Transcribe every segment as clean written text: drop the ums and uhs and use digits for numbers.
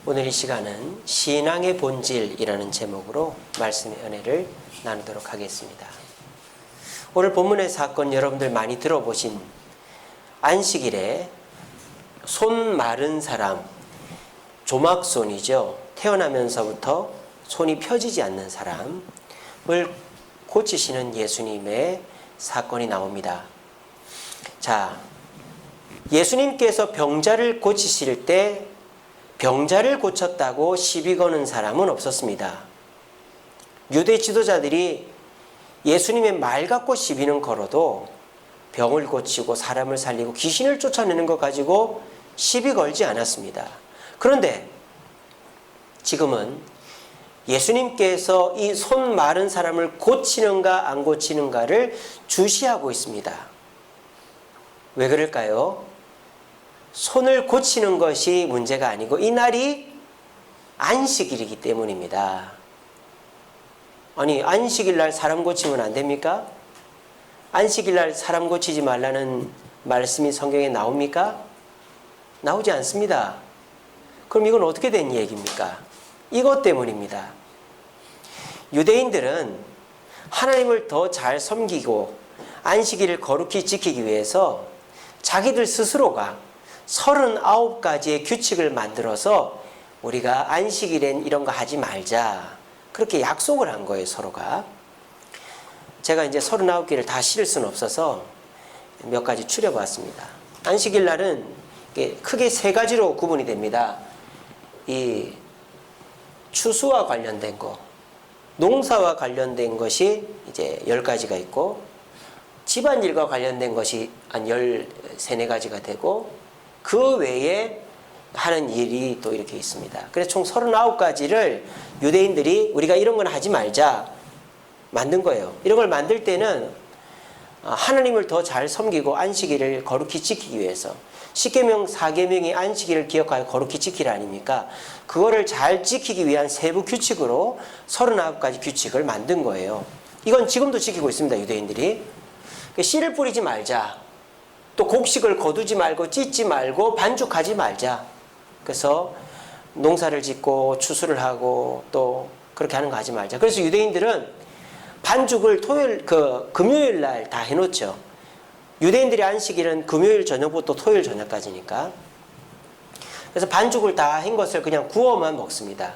오늘 이 시간은 신앙의 본질이라는 제목으로 말씀의 은혜를 나누도록 하겠습니다. 오늘 본문의 사건 여러분들 많이 들어보신 안식일에 손 마른 사람, 조막손이죠. 태어나면서부터 손이 펴지지 않는 사람을 고치시는 예수님의 사건이 나옵니다. 자, 예수님께서 병자를 고치실 때 병자를 고쳤다고 시비 거는 사람은 없었습니다. 유대 지도자들이 예수님의 말 갖고 시비는 걸어도 병을 고치고 사람을 살리고 귀신을 쫓아내는 것 가지고 시비 걸지 않았습니다. 그런데 지금은 예수님께서 이 손 마른 사람을 고치는가 안 고치는가를 주시하고 있습니다. 왜 그럴까요? 손을 고치는 것이 문제가 아니고 이 날이 안식일이기 때문입니다. 아니, 안식일 날 사람 고치면 안 됩니까? 안식일 날 사람 고치지 말라는 말씀이 성경에 나옵니까? 나오지 않습니다. 그럼 이건 어떻게 된 얘기입니까? 이것 때문입니다. 유대인들은 하나님을 더 잘 섬기고 안식일을 거룩히 지키기 위해서 자기들 스스로가 39가지의 규칙을 만들어서 우리가 안식일엔 이런 거 하지 말자, 그렇게 약속을 한 거예요, 서로가. 제가 이제 39개를 다 실을 수는 없어서 몇 가지 추려봤습니다. 안식일 날은 크게 세 가지로 구분이 됩니다. 이 추수와 관련된 거, 농사와 관련된 것이 이제 10가지가 있고, 집안일과 관련된 것이 한 13, 14가지가 되고, 그 외에 하는 일이 또 이렇게 있습니다. 그래서 총 39가지를 유대인들이 우리가 이런 건 하지 말자 만든 거예요. 이런 걸 만들 때는 하나님을 더 잘 섬기고 안식일을 거룩히 지키기 위해서, 10계명 4계명이 안식일을 기억하여 거룩히 지키라 아닙니까? 그거를 잘 지키기 위한 세부 규칙으로 39가지 규칙을 만든 거예요. 이건 지금도 지키고 있습니다, 유대인들이. 씨를 뿌리지 말자, 또 곡식을 거두지 말고 찢지 말고 반죽하지 말자. 그래서 농사를 짓고 추수를 하고 또 그렇게 하는 거 하지 말자. 그래서 유대인들은 반죽을 금요일 날 다 해놓죠. 유대인들의 안식일은 금요일 저녁부터 토요일 저녁까지니까. 그래서 반죽을 다 한 것을 그냥 구워만 먹습니다.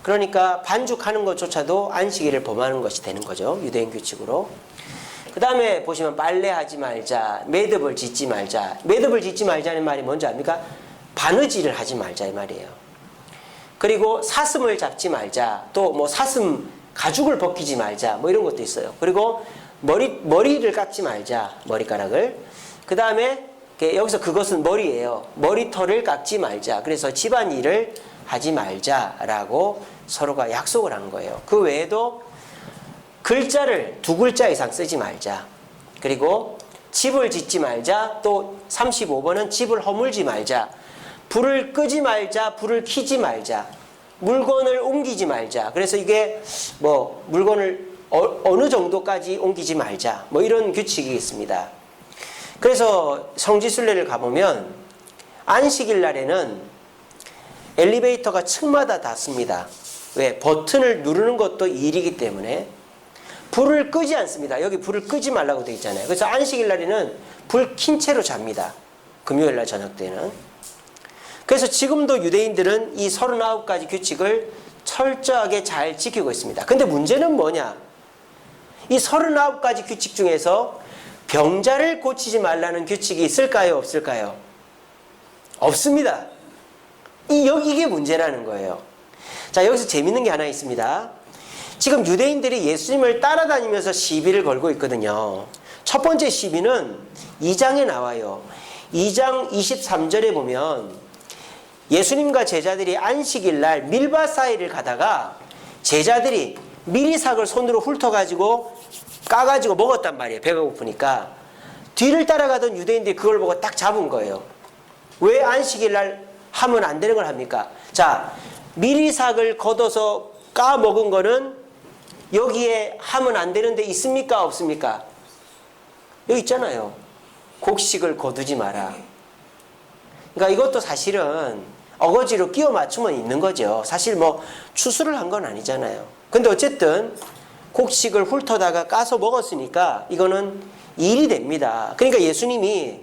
그러니까 반죽하는 것조차도 안식일을 범하는 것이 되는 거죠, 유대인 규칙으로. 그 다음에 보시면 빨래하지 말자, 매듭을 짓지 말자. 매듭을 짓지 말자는 말이 뭔지 압니까? 바느질을 하지 말자 이 말이에요. 그리고 사슴을 잡지 말자, 또 뭐 사슴 가죽을 벗기지 말자, 뭐 이런 것도 있어요. 그리고 머리를 깎지 말자, 머리카락을. 그 다음에 여기서 그것은 머리예요. 머리털을 깎지 말자. 그래서 집안일을 하지 말자라고 서로가 약속을 한 거예요. 그 외에도 글자를 2글자 이상 쓰지 말자. 그리고 집을 짓지 말자. 또 35번은 집을 허물지 말자. 불을 끄지 말자. 불을 켜지 말자. 물건을 옮기지 말자. 그래서 이게 뭐 물건을 어느 정도까지 옮기지 말자, 뭐 이런 규칙이 있습니다. 그래서 성지순례를 가보면 안식일 날에는 엘리베이터가 층마다 닿습니다. 왜? 버튼을 누르는 것도 일이기 때문에. 불을 끄지 않습니다. 여기 불을 끄지 말라고 되어 있잖아요. 그래서 안식일 날에는 불 킨 채로 잡니다. 금요일 날 저녁 때는. 그래서 지금도 유대인들은 이 39가지 규칙을 철저하게 잘 지키고 있습니다. 근데 문제는 뭐냐? 이 39가지 규칙 중에서 병자를 고치지 말라는 규칙이 있을까요? 없을까요? 없습니다. 이게 문제라는 거예요. 자, 여기서 재밌는 게 하나 있습니다. 지금 유대인들이 예수님을 따라다니면서 시비를 걸고 있거든요. 첫 번째 시비는 2장에 나와요. 2장 23절에 보면 예수님과 제자들이 안식일 날 밀밭 사이를 가다가 제자들이 미리삭을 손으로 훑어가지고 까가지고 먹었단 말이에요. 배가 고프니까. 뒤를 따라가던 유대인들이 그걸 보고 딱 잡은 거예요. 왜 안식일 날 하면 안 되는 걸 합니까? 자, 미리삭을 걷어서 까 먹은 거는 여기에 하면 안 되는 데 있습니까? 없습니까? 여기 있잖아요. 곡식을 거두지 마라. 그러니까 이것도 사실은 어거지로 끼워 맞추면 있는 거죠. 사실 뭐 추수를 한 건 아니잖아요. 근데 어쨌든 곡식을 훑어다가 까서 먹었으니까 이거는 일이 됩니다. 그러니까 예수님이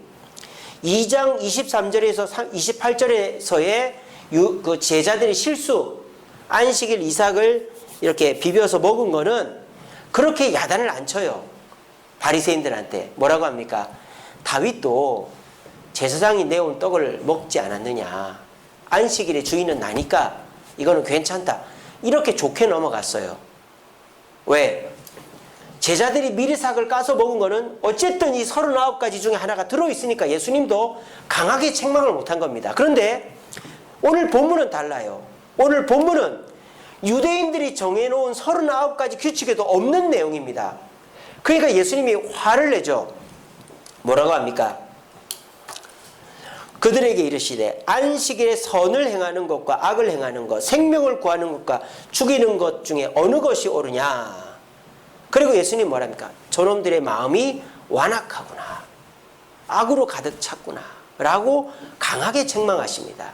2장 23절에서 28절에서의 그 제자들의 실수, 안식일 이삭을 이렇게 비벼서 먹은 거는 그렇게 야단을 안 쳐요. 바리새인들한테. 뭐라고 합니까? 다윗도 제사장이 내온 떡을 먹지 않았느냐. 안식일의 주인은 나니까 이거는 괜찮다. 이렇게 좋게 넘어갔어요. 왜? 제자들이 미리삭을 까서 먹은 거는 어쨌든 이 39가지 중에 하나가 들어있으니까 예수님도 강하게 책망을 못한 겁니다. 그런데 오늘 본문은 달라요. 오늘 본문은 유대인들이 정해놓은 39가지 규칙에도 없는 내용입니다. 그러니까 예수님이 화를 내죠. 뭐라고 합니까? 그들에게 이르시되 안식일에 선을 행하는 것과 악을 행하는 것, 생명을 구하는 것과 죽이는 것 중에 어느 것이 옳으냐. 그리고 예수님 뭐랍니까? 저놈들의 마음이 완악하구나. 악으로 가득 찼구나. 라고 강하게 책망하십니다.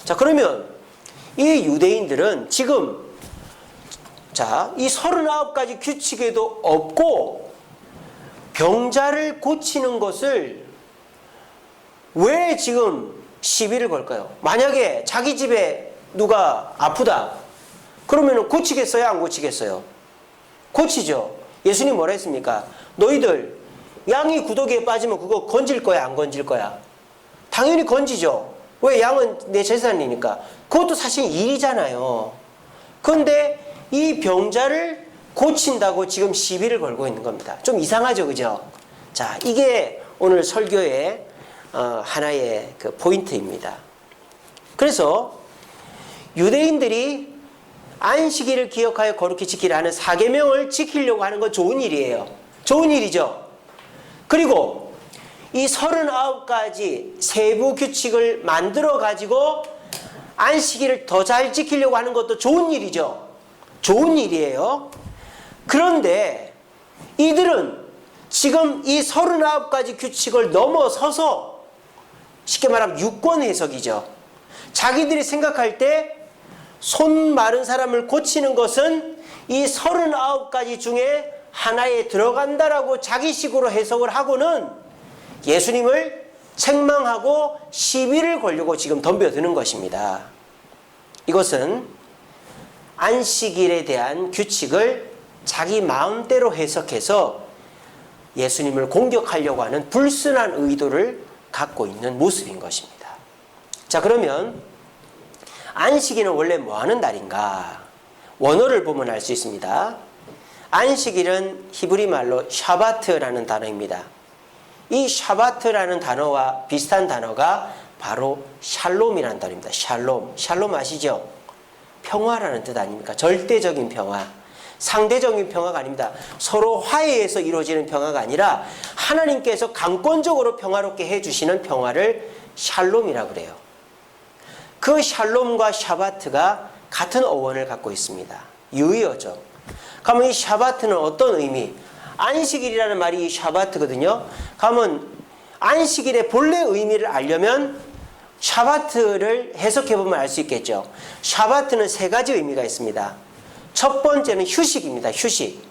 자, 그러면 이 유대인들은 지금 이 39가지 규칙에도 없고 병자를 고치는 것을 왜 지금 시비를 걸까요? 만약에 자기 집에 누가 아프다. 그러면 고치겠어요? 안 고치겠어요? 고치죠. 예수님 뭐라 했습니까? 너희들 양이 구더기에 빠지면 그거 건질 거야? 안 건질 거야? 당연히 건지죠. 왜? 양은 내 재산이니까. 그것도 사실 일이잖아요. 그런데 이 병자를 고친다고 지금 시비를 걸고 있는 겁니다. 좀 이상하죠, 그죠? 자, 이게 오늘 설교의 하나의 그 포인트입니다. 그래서 유대인들이 안식일을 기억하여 거룩히 지키라는 사계명을 지키려고 하는 건 좋은 일이에요. 좋은 일이죠. 그리고 이 39가지 세부 규칙을 만들어 가지고 안식일을 더 잘 지키려고 하는 것도 좋은 일이죠. 좋은 일이에요. 그런데 이들은 지금 이 39가지 규칙을 넘어서서 쉽게 말하면 유권 해석이죠. 자기들이 생각할 때 손 마른 사람을 고치는 것은 이 39가지 중에 하나에 들어간다라고 자기식으로 해석을 하고는 예수님을 책망하고 시비를 걸려고 지금 덤벼드는 것입니다. 이것은 안식일에 대한 규칙을 자기 마음대로 해석해서 예수님을 공격하려고 하는 불순한 의도를 갖고 있는 모습인 것입니다. 자, 그러면 안식일은 원래 뭐 하는 날인가? 원어를 보면 알 수 있습니다. 안식일은 히브리 말로 샤바트라는 단어입니다. 이 샤바트라는 단어와 비슷한 단어가 바로 샬롬이라는 단어입니다. 샬롬. 샬롬 아시죠? 평화라는 뜻 아닙니까? 절대적인 평화. 상대적인 평화가 아닙니다. 서로 화해해서 이루어지는 평화가 아니라 하나님께서 강권적으로 평화롭게 해주시는 평화를 샬롬이라고 그래요. 그 샬롬과 샤바트가 같은 어원을 갖고 있습니다. 유의어죠. 그러면 이 샤바트는 어떤 의미? 안식일이라는 말이 샤바트거든요. 그러면 안식일의 본래 의미를 알려면 샤바트를 해석해보면 알 수 있겠죠. 샤바트는 3가지 의미가 있습니다. 첫 번째는 휴식입니다. 휴식.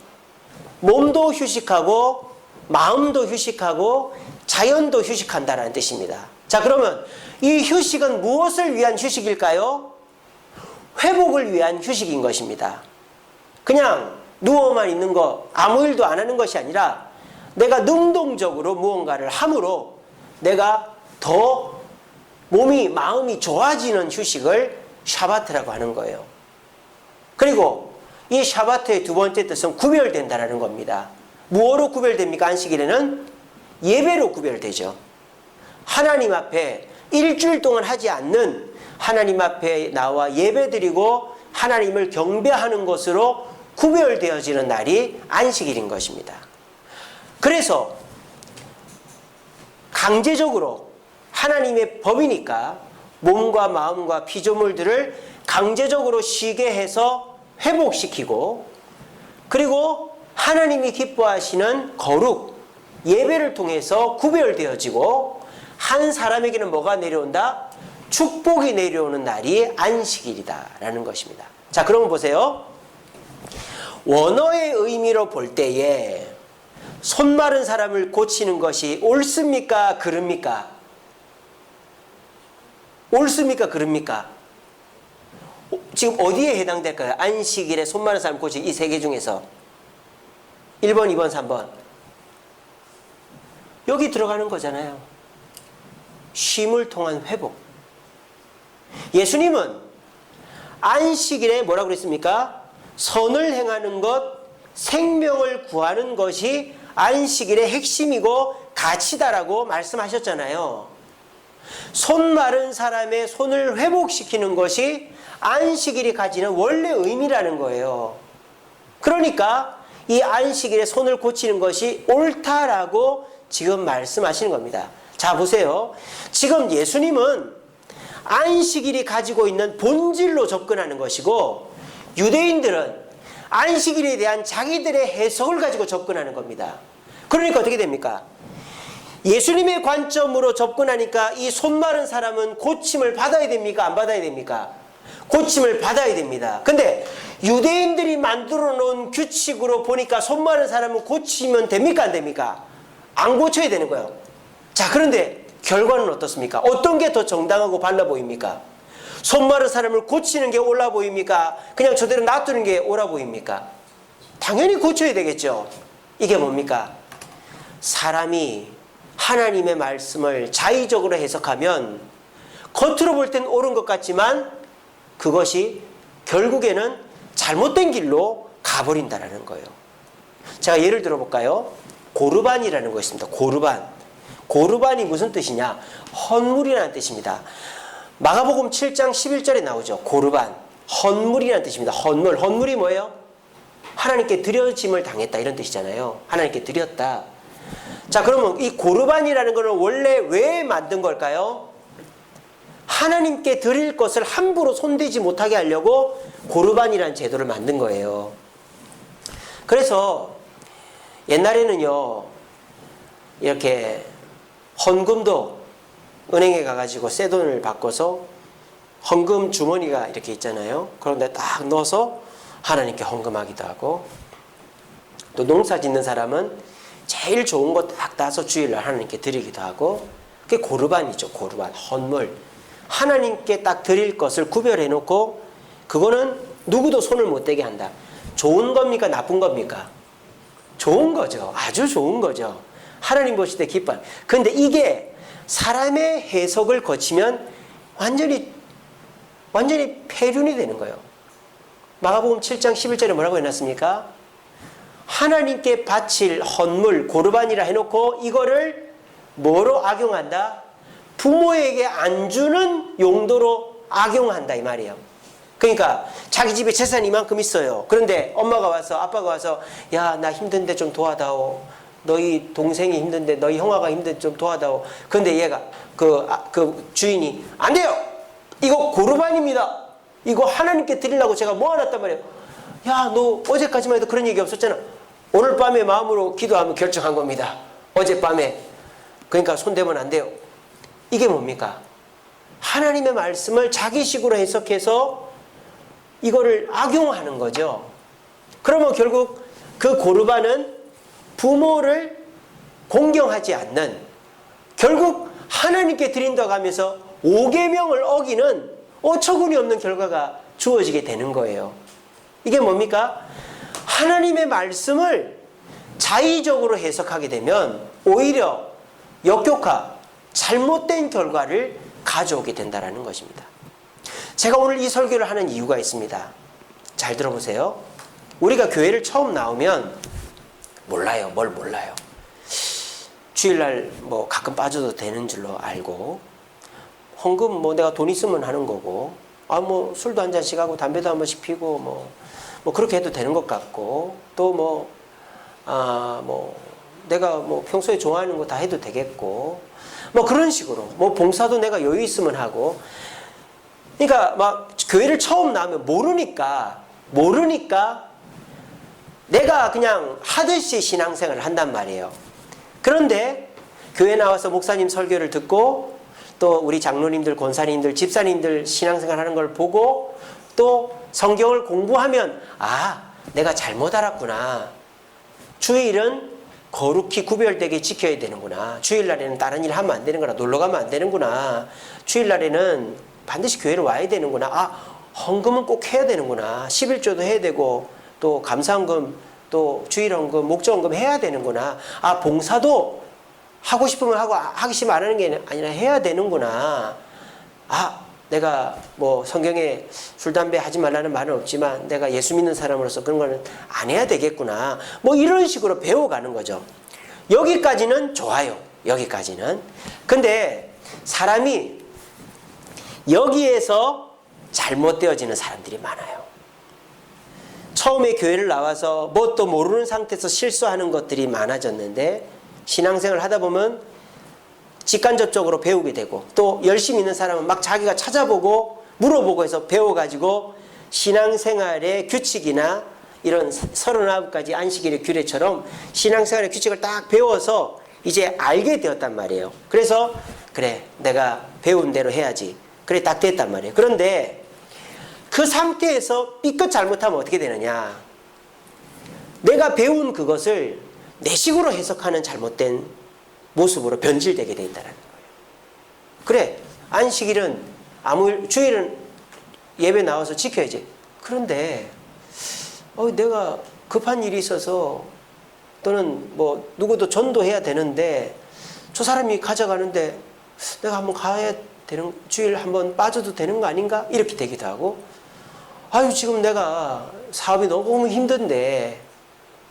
몸도 휴식하고 마음도 휴식하고 자연도 휴식한다라는 뜻입니다. 자, 그러면 이 휴식은 무엇을 위한 휴식일까요? 회복을 위한 휴식인 것입니다. 그냥 누워만 있는 거, 아무 일도 안 하는 것이 아니라 내가 능동적으로 무언가를 함으로 내가 더 몸이, 마음이 좋아지는 휴식을 샤바트라고 하는 거예요. 그리고 이 샤바트의 두 번째 뜻은 구별된다라는 겁니다. 무엇으로 구별됩니까? 안식일에는 예배로 구별되죠. 하나님 앞에 일주일 동안 하지 않는 하나님 앞에 나와 예배드리고 하나님을 경배하는 것으로 구별되어지는 날이 안식일인 것입니다. 그래서 강제적으로 하나님의 법이니까 몸과 마음과 피조물들을 강제적으로 쉬게 해서 회복시키고, 그리고 하나님이 기뻐하시는 거룩, 예배를 통해서 구별되어지고, 한 사람에게는 뭐가 내려온다? 축복이 내려오는 날이 안식일이다라는 것입니다. 자, 그러면 보세요. 원어의 의미로 볼 때에 손 마른 사람을 고치는 것이 옳습니까? 그릅니까? 옳습니까? 그럽니까? 지금 어디에 해당될까요? 안식일에 손 마른 사람 고치기, 이 세 개 중에서 1번, 2번, 3번. 여기 들어가는 거잖아요. 쉼을 통한 회복. 예수님은 안식일에 뭐라고 그랬습니까? 선을 행하는 것, 생명을 구하는 것이 안식일의 핵심이고 가치다라고 말씀하셨잖아요. 손 마른 사람의 손을 회복시키는 것이 안식일이 가지는 원래 의미라는 거예요. 그러니까 이 안식일에 손을 고치는 것이 옳다라고 지금 말씀하시는 겁니다. 자, 보세요. 지금 예수님은 안식일이 가지고 있는 본질로 접근하는 것이고, 유대인들은 안식일에 대한 자기들의 해석을 가지고 접근하는 겁니다. 그러니까 어떻게 됩니까? 예수님의 관점으로 접근하니까 이 손 마른 사람은 고침을 받아야 됩니까? 안 받아야 됩니까? 고침을 받아야 됩니다. 근데 유대인들이 만들어 놓은 규칙으로 보니까 손 마른 사람은 고치면 됩니까? 안 됩니까? 안 고쳐야 되는 거예요. 자, 그런데 결과는 어떻습니까? 어떤 게 더 정당하고 발라 보입니까? 손 마른 사람을 고치는 게 옳아 보입니까? 그냥 저대로 놔두는 게 옳아 보입니까? 당연히 고쳐야 되겠죠. 이게 뭡니까? 사람이 하나님의 말씀을 자의적으로 해석하면 겉으로 볼 땐 옳은 것 같지만 그것이 결국에는 잘못된 길로 가버린다는 거예요. 제가 예를 들어볼까요? 고르반이라는 거 있습니다. 고르반. 고르반이 무슨 뜻이냐? 헌물이라는 뜻입니다. 마가복음 7장 11절에 나오죠. 고르반. 헌물이라는 뜻입니다. 헌물. 헌물이 뭐예요? 하나님께 드려짐을 당했다 이런 뜻이잖아요. 하나님께 드렸다. 자, 그러면 이 고르반이라는 것은 원래 왜 만든 걸까요? 하나님께 드릴 것을 함부로 손대지 못하게 하려고 고르반이라는 제도를 만든 거예요. 그래서 옛날에는요, 이렇게 헌금도 은행에 가가지고 새 돈을 바꿔서 헌금 주머니가 이렇게 있잖아요. 그런데 딱 넣어서 하나님께 헌금하기도 하고, 또 농사 짓는 사람은 제일 좋은 거 딱 따서 주일날 하나님께 드리기도 하고, 그게 고르반이죠. 고르반, 헌물. 하나님께 딱 드릴 것을 구별해 놓고 그거는 누구도 손을 못 대게 한다. 좋은 겁니까? 나쁜 겁니까? 좋은 거죠. 아주 좋은 거죠. 하나님 보실 때 기뻐요. 그런데 이게 사람의 해석을 거치면 완전히 폐륜이 되는 거예요. 마가복음 7장 11절에 뭐라고 해놨습니까? 하나님께 바칠 헌물, 고르반이라 해놓고 이거를 뭐로 악용한다? 부모에게 안 주는 용도로 악용한다 이 말이에요. 그러니까 자기 집에 재산이 이만큼 있어요. 그런데 엄마가 와서, 아빠가 와서, 야, 나 힘든데 좀 도와다오. 너희 동생이 힘든데, 너희 형아가 힘든데 좀 도와다오. 그런데 얘가 그 주인이 안 돼요. 이거 고르반입니다. 이거 하나님께 드리려고 제가 모아놨단 말이에요. 야, 너 어제까지만 해도 그런 얘기 없었잖아. 오늘 밤에 마음으로 기도하면 결정한 겁니다. 어젯밤에. 그러니까 손대면 안 돼요. 이게 뭡니까? 하나님의 말씀을 자기식으로 해석해서 이거를 악용하는 거죠. 그러면 결국 그 고르반은 부모를 공경하지 않는, 결국 하나님께 드린다고 하면서 5계명을 어기는 어처구니 없는 결과가 주어지게 되는 거예요. 이게 뭡니까? 하나님의 말씀을 자의적으로 해석하게 되면 오히려 역효과, 잘못된 결과를 가져오게 된다는 것입니다. 제가 오늘 이 설교를 하는 이유가 있습니다. 잘 들어보세요. 우리가 교회를 처음 나오면 몰라요. 뭘 몰라요. 주일날 뭐 가끔 빠져도 되는 줄로 알고, 헌금 뭐 내가 돈 있으면 하는 거고, 뭐 술도 한 잔씩 하고 담배도 한 번씩 피고 뭐 그렇게 해도 되는 것 같고, 또 내가 뭐 평소에 좋아하는 거 다 해도 되겠고, 뭐 그런 식으로 뭐 봉사도 내가 여유 있으면 하고. 그러니까 막 교회를 처음 나오면 모르니까 내가 그냥 하듯이 신앙생활을 한단 말이에요. 그런데 교회 나와서 목사님 설교를 듣고 또 우리 장로님들, 권사님들, 집사님들 신앙생활 하는 걸 보고 또 성경을 공부하면 내가 잘못 알았구나. 주일은 거룩히 구별되게 지켜야 되는구나. 주일날에는 다른 일 하면 안 되는구나. 놀러 가면 안 되는구나. 주일날에는 반드시 교회를 와야 되는구나. 헌금은 꼭 해야 되는구나. 11조도 해야 되고 또 감사헌금, 또 주일헌금, 목조헌금 해야 되는구나. 봉사도 하고 싶으면 하고 하기 싫으면 안 하는 게 아니라 해야 되는구나. 내가 뭐 성경에 술, 담배 하지 말라는 말은 없지만 내가 예수 믿는 사람으로서 그런 거는 안 해야 되겠구나. 뭐 이런 식으로 배워가는 거죠. 여기까지는 좋아요. 여기까지는. 근데 사람이 여기에서 잘못되어지는 사람들이 많아요. 처음에 교회를 나와서 뭣도 모르는 상태에서 실수하는 것들이 많아졌는데 신앙생활을 하다 보면 직간접적으로 배우게 되고 또 열심히 있는 사람은 막 자기가 찾아보고 물어보고 해서 배워가지고 신앙생활의 규칙이나 이런 39가지 안식일의 규례처럼 신앙생활의 규칙을 딱 배워서 이제 알게 되었단 말이에요. 그래서 그래 내가 배운 대로 해야지. 그래 딱 됐단 말이에요. 그런데 그 상태에서 삐끗 잘못하면 어떻게 되느냐. 내가 배운 그것을 내 식으로 해석하는 잘못된 모습으로 변질되게 돼 있다는 거예요. 그래 안식일은 주일은 예배 나와서 지켜야지. 그런데 내가 급한 일이 있어서 또는 뭐 누구도 전도해야 되는데 저 사람이 가져가는데 내가 한번 가야 되는, 주일 한번 빠져도 되는 거 아닌가? 이렇게 되기도 하고 지금 내가 사업이 너무 힘든데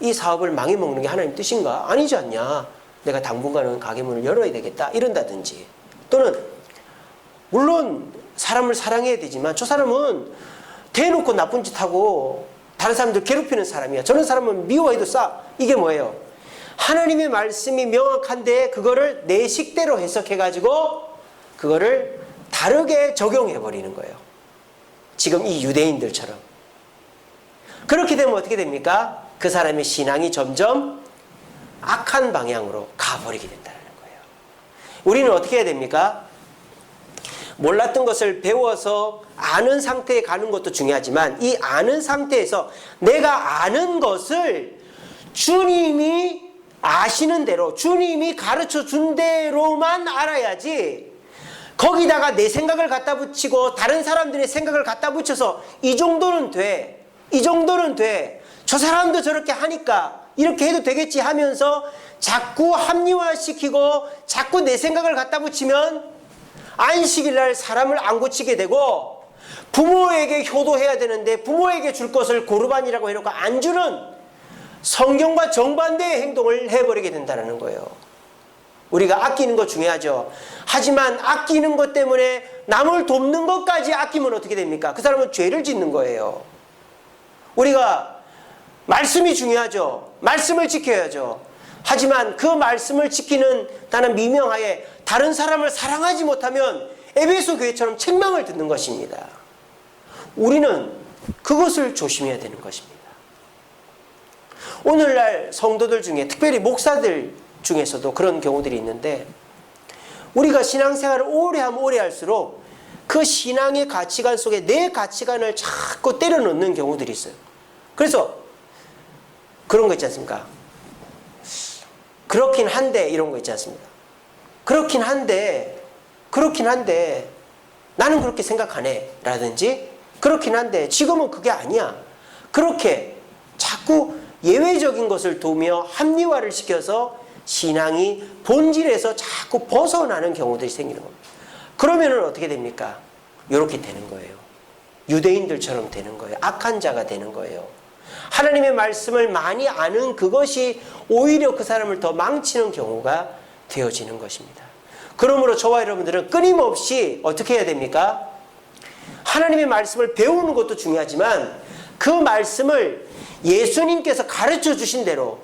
이 사업을 망해먹는 게 하나님 뜻인가? 아니지 않냐? 내가 당분간은 가게 문을 열어야 되겠다 이런다든지, 또는 물론 사람을 사랑해야 되지만 저 사람은 대놓고 나쁜 짓 하고 다른 사람들 괴롭히는 사람이야. 저런 사람은 미워해도 싸. 이게 뭐예요? 하나님의 말씀이 명확한데 그거를 내 식대로 해석해가지고 그거를 다르게 적용해버리는 거예요. 지금 이 유대인들처럼. 그렇게 되면 어떻게 됩니까? 그 사람의 신앙이 점점 악한 방향으로 가버리게 된다는 거예요. 우리는 어떻게 해야 됩니까? 몰랐던 것을 배워서 아는 상태에 가는 것도 중요하지만 이 아는 상태에서 내가 아는 것을 주님이 아시는 대로, 주님이 가르쳐 준 대로만 알아야지, 거기다가 내 생각을 갖다 붙이고 다른 사람들의 생각을 갖다 붙여서 이 정도는 돼, 이 정도는 돼, 저 사람도 저렇게 하니까 이렇게 해도 되겠지 하면서 자꾸 합리화시키고 자꾸 내 생각을 갖다 붙이면 안식일날 사람을 안 고치게 되고, 부모에게 효도해야 되는데 부모에게 줄 것을 고르반이라고 해놓고 안 주는 성경과 정반대의 행동을 해버리게 된다는 거예요. 우리가 아끼는 거 중요하죠. 하지만 아끼는 것 때문에 남을 돕는 것까지 아끼면 어떻게 됩니까? 그 사람은 죄를 짓는 거예요. 우리가 말씀이 중요하죠. 말씀을 지켜야죠. 하지만 그 말씀을 지키는 나는 미명하에 다른 사람을 사랑하지 못하면 에베소 교회처럼 책망을 듣는 것입니다. 우리는 그것을 조심해야 되는 것입니다. 오늘날 성도들 중에 특별히 목사들 중에서도 그런 경우들이 있는데, 우리가 신앙생활을 오래 하면 오래 할수록 그 신앙의 가치관 속에 내 가치관을 자꾸 때려 넣는 경우들이 있어요. 그래서 그런 거 있지 않습니까? 그렇긴 한데 이런 거 있지 않습니까? 그렇긴 한데 나는 그렇게 생각하네 라든지, 그렇긴 한데 지금은 그게 아니야, 그렇게 자꾸 예외적인 것을 두며 합리화를 시켜서 신앙이 본질에서 자꾸 벗어나는 경우들이 생기는 겁니다. 그러면은 어떻게 됩니까? 이렇게 되는 거예요. 유대인들처럼 되는 거예요. 악한 자가 되는 거예요. 하나님의 말씀을 많이 아는 그것이 오히려 그 사람을 더 망치는 경우가 되어지는 것입니다. 그러므로 저와 여러분들은 끊임없이 어떻게 해야 됩니까? 하나님의 말씀을 배우는 것도 중요하지만 그 말씀을 예수님께서 가르쳐 주신 대로,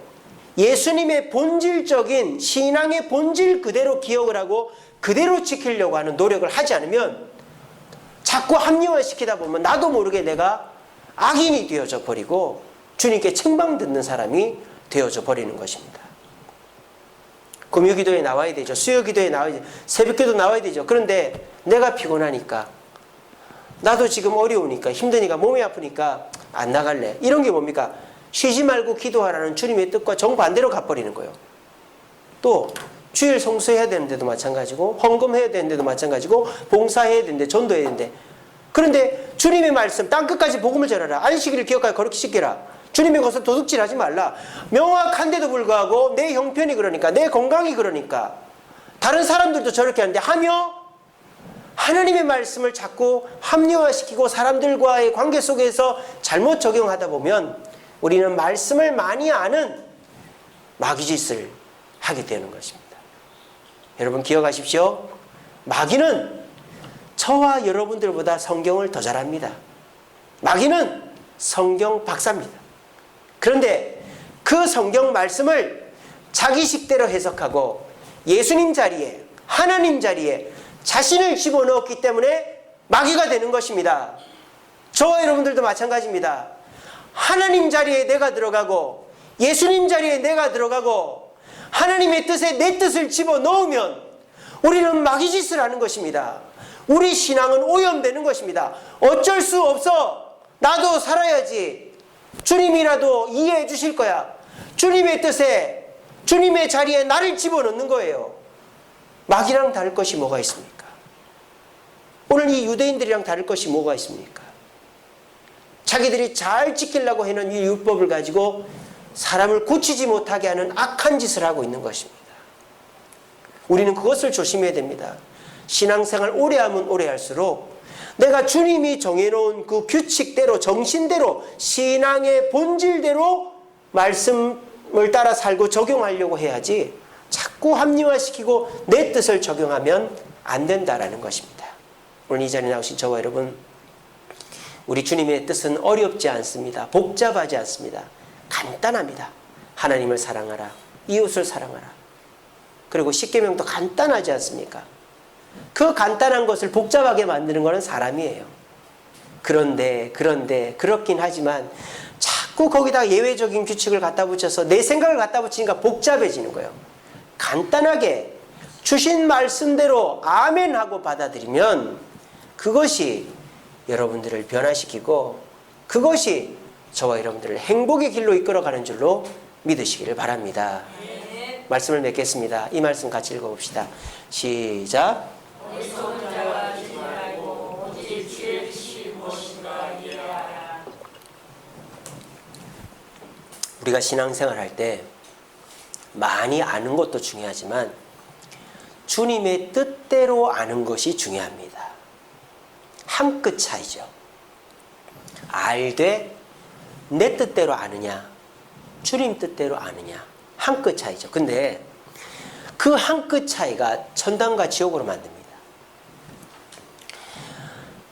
예수님의 본질적인 신앙의 본질 그대로 기억을 하고 그대로 지키려고 하는 노력을 하지 않으면 자꾸 합리화시키다 보면 나도 모르게 내가 악인이 되어져 버리고 주님께 책망 듣는 사람이 되어져 버리는 것입니다. 금요기도에 나와야 되죠. 수요기도에 나와야 되죠. 새벽기도 나와야 되죠. 그런데 내가 피곤하니까, 나도 지금 어려우니까, 힘드니까, 몸이 아프니까 안 나갈래. 이런 게 뭡니까? 쉬지 말고 기도하라는 주님의 뜻과 정반대로 가버리는 거예요. 또 주일 성수해야 되는데도 마찬가지고, 헌금해야 되는데도 마찬가지고, 봉사해야 되는데, 전도해야 되는데, 그런데 주님의 말씀 땅끝까지 복음을 전하라. 안식일을 기억하여 거룩히 지키라. 주님의 것을 도둑질하지 말라. 명확한데도 불구하고 내 형편이 그러니까, 내 건강이 그러니까, 다른 사람들도 저렇게 하는데 하며 하나님의 말씀을 자꾸 합리화시키고 사람들과의 관계 속에서 잘못 적용하다 보면 우리는 말씀을 많이 아는 마귀짓을 하게 되는 것입니다. 여러분 기억하십시오. 마귀는 저와 여러분들보다 성경을 더 잘합니다. 마귀는 성경 박사입니다. 그런데 그 성경 말씀을 자기식대로 해석하고 예수님 자리에, 하나님 자리에 자신을 집어넣었기 때문에 마귀가 되는 것입니다. 저와 여러분들도 마찬가지입니다. 하나님 자리에 내가 들어가고 예수님 자리에 내가 들어가고 하나님의 뜻에 내 뜻을 집어넣으면 우리는 마귀짓을 하는 것입니다. 우리 신앙은 오염되는 것입니다. 어쩔 수 없어. 나도 살아야지. 주님이라도 이해해 주실 거야. 주님의 뜻에, 주님의 자리에 나를 집어넣는 거예요. 마귀랑 다를 것이 뭐가 있습니까? 오늘 이 유대인들이랑 다를 것이 뭐가 있습니까? 자기들이 잘 지키려고 해놓은 이 율법을 가지고 사람을 고치지 못하게 하는 악한 짓을 하고 있는 것입니다. 우리는 그것을 조심해야 됩니다. 신앙생활 오래 하면 오래 할수록 내가 주님이 정해놓은 그 규칙대로, 정신대로, 신앙의 본질대로 말씀을 따라 살고 적용하려고 해야지 자꾸 합리화시키고 내 뜻을 적용하면 안 된다라는 것입니다. 오늘 이 자리에 나오신 저와 여러분, 우리 주님의 뜻은 어렵지 않습니다. 복잡하지 않습니다. 간단합니다. 하나님을 사랑하라. 이웃을 사랑하라. 그리고 십계명도 간단하지 않습니까? 그 간단한 것을 복잡하게 만드는 것은 사람이에요. 그런데 그렇긴 하지만 자꾸 거기다 예외적인 규칙을 갖다 붙여서 내 생각을 갖다 붙이니까 복잡해지는 거예요. 간단하게 주신 말씀대로 아멘 하고 받아들이면 그것이 여러분들을 변화시키고 그것이 저와 여러분들을 행복의 길로 이끌어가는 줄로 믿으시기를 바랍니다. 말씀을 맺겠습니다. 이 말씀 같이 읽어봅시다. 시작. 우리가 신앙생활 할 때 많이 아는 것도 중요하지만 주님의 뜻대로 아는 것이 중요합니다. 한 끗 차이죠. 알되 내 뜻대로 아느냐, 주님 뜻대로 아느냐, 한 끗 차이죠. 근데 그 한 끗 차이가 천당과 지옥으로 만듭니다.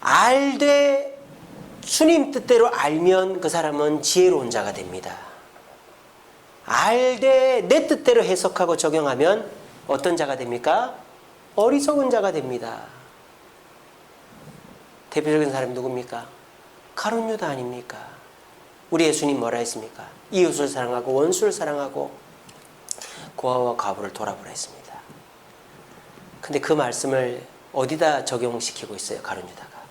알되 주님 뜻대로 알면 그 사람은 지혜로운 자가 됩니다. 알되 내 뜻대로 해석하고 적용하면 어떤 자가 됩니까? 어리석은 자가 됩니다. 대표적인 사람이 누굽니까? 가룟 유다 아닙니까? 우리 예수님 뭐라 했습니까? 이웃을 사랑하고 원수를 사랑하고 고아와 과부를 돌아보라 했습니다. 근데 그 말씀을 어디다 적용시키고 있어요? 가룟 유다가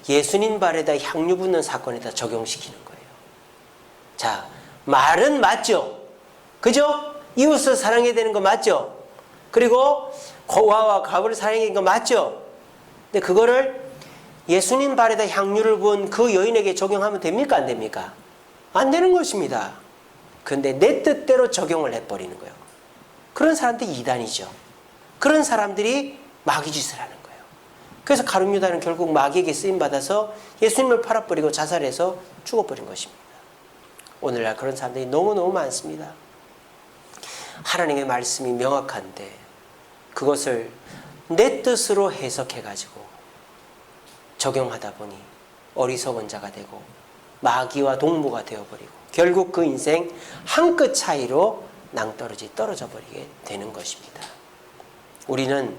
예수님 발에다 향유 붓는 사건에다 적용시키는 거예요. 자, 말은 맞죠? 그죠? 이웃을 사랑해야 되는 거 맞죠? 그리고 고아와 과부를 사랑해야 되는 거 맞죠? 근데 그거를 예수님 발에다 향유를 부은 그 여인에게 적용하면 됩니까? 안 됩니까? 안 되는 것입니다. 그런데 내 뜻대로 적용을 해버리는 거예요. 그런 사람들이 이단이죠. 그런 사람들이 마귀짓을 하는 거예요. 그래서 가룟 유다는 결국 마귀에게 쓰임받아서 예수님을 팔아버리고 자살해서 죽어버린 것입니다. 오늘날 그런 사람들이 너무너무 많습니다. 하나님의 말씀이 명확한데 그것을 내 뜻으로 해석해가지고 적용하다 보니 어리석은 자가 되고 마귀와 동무가 되어버리고 결국 그 인생 한 끗 차이로 낭떠러지 떨어져 버리게 되는 것입니다. 우리는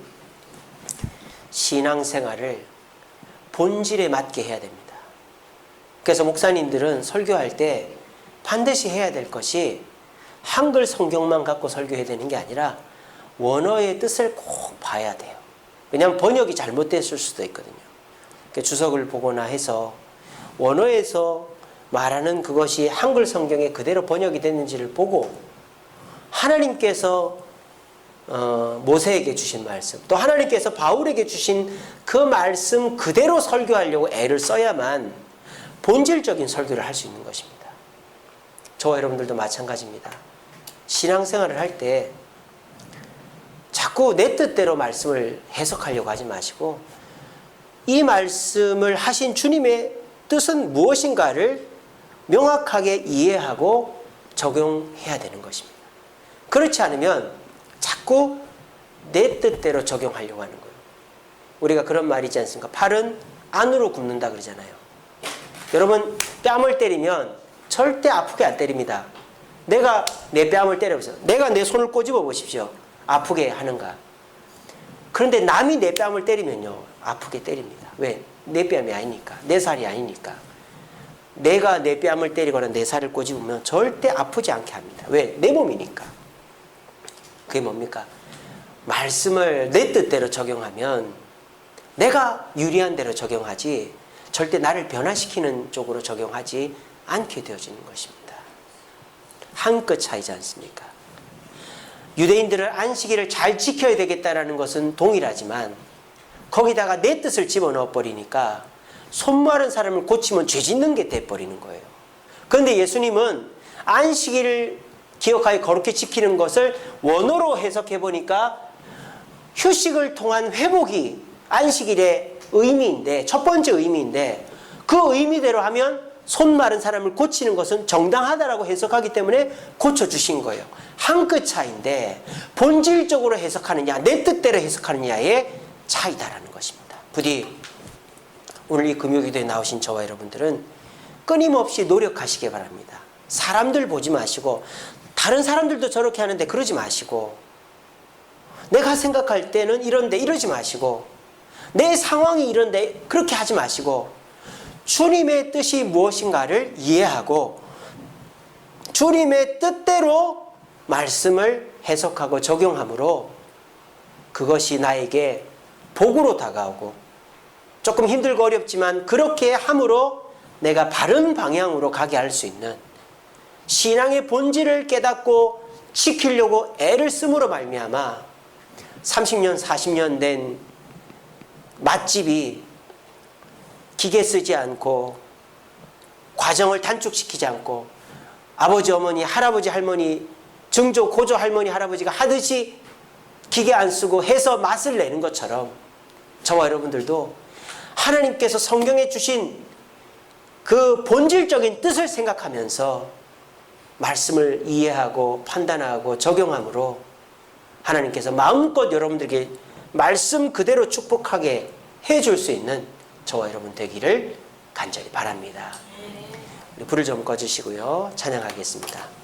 신앙생활을 본질에 맞게 해야 됩니다. 그래서 목사님들은 설교할 때 반드시 해야 될 것이 한글 성경만 갖고 설교해야 되는 게 아니라 원어의 뜻을 꼭 봐야 돼요. 왜냐하면 번역이 잘못됐을 수도 있거든요. 주석을 보거나 해서 원어에서 말하는 그것이 한글 성경에 그대로 번역이 됐는지를 보고 하나님께서 모세에게 주신 말씀, 또 하나님께서 바울에게 주신 그 말씀 그대로 설교하려고 애를 써야만 본질적인 설교를 할 수 있는 것입니다. 저와 여러분들도 마찬가지입니다. 신앙생활을 할 때 자꾸 내 뜻대로 말씀을 해석하려고 하지 마시고 이 말씀을 하신 주님의 뜻은 무엇인가를 명확하게 이해하고 적용해야 되는 것입니다. 그렇지 않으면 자꾸 내 뜻대로 적용하려고 하는 거예요. 우리가 그런 말이지 않습니까? 팔은 안으로 굽는다 그러잖아요. 여러분, 뺨을 때리면 절대 아프게 안 때립니다. 내가 내 뺨을 때려보세요. 내가 내 손을 꼬집어 보십시오. 아프게 하는가? 그런데 남이 내 뺨을 때리면요, 아프게 때립니다. 왜? 내 뺨이 아니니까. 내 살이 아니니까. 내가 내 뺨을 때리거나 내 살을 꼬집으면 절대 아프지 않게 합니다. 왜? 내 몸이니까. 그게 뭡니까? 말씀을 내 뜻대로 적용하면 내가 유리한 대로 적용하지 절대 나를 변화시키는 쪽으로 적용하지 않게 되어지는 것입니다. 한 끗 차이지 않습니까? 유대인들은 안식일을 잘 지켜야 되겠다는 것은 동일하지만 거기다가 내 뜻을 집어넣어 버리니까 손 마른 사람을 고치면 죄 짓는 게 돼버리는 거예요. 그런데 예수님은 안식일을 기억하여 거룩히 지키는 것을 원어로 해석해 보니까 휴식을 통한 회복이 안식일의 의미인데, 첫 번째 의미인데, 그 의미대로 하면 손 마른 사람을 고치는 것은 정당하다라고 해석하기 때문에 고쳐주신 거예요. 한 끗 차이인데 본질적으로 해석하느냐 내 뜻대로 해석하느냐의 차이다라는 것입니다. 부디 오늘 이 금요기도에 나오신 저와 여러분들은 끊임없이 노력하시기 바랍니다. 사람들 보지 마시고 다른 사람들도 저렇게 하는데 그러지 마시고 내가 생각할 때는 이런데 이러지 마시고 내 상황이 이런데 그렇게 하지 마시고 주님의 뜻이 무엇인가를 이해하고 주님의 뜻대로 말씀을 해석하고 적용함으로 그것이 나에게 복으로 다가오고 조금 힘들고 어렵지만 그렇게 함으로 내가 바른 방향으로 가게 할 수 있는 신앙의 본질을 깨닫고 지키려고 애를 씀으로 말미암아 30년 40년 된 맛집이 기계 쓰지 않고 과정을 단축시키지 않고 아버지 어머니 할아버지 할머니 증조 고조 할머니 할아버지가 하듯이 기계 안 쓰고 해서 맛을 내는 것처럼 저와 여러분들도 하나님께서 성경에 주신 그 본질적인 뜻을 생각하면서 말씀을 이해하고 판단하고 적용함으로 하나님께서 마음껏 여러분들에게 말씀 그대로 축복하게 해줄 수 있는 저와 여러분 되기를 간절히 바랍니다. 우리 불을 좀 꺼주시고요. 찬양하겠습니다.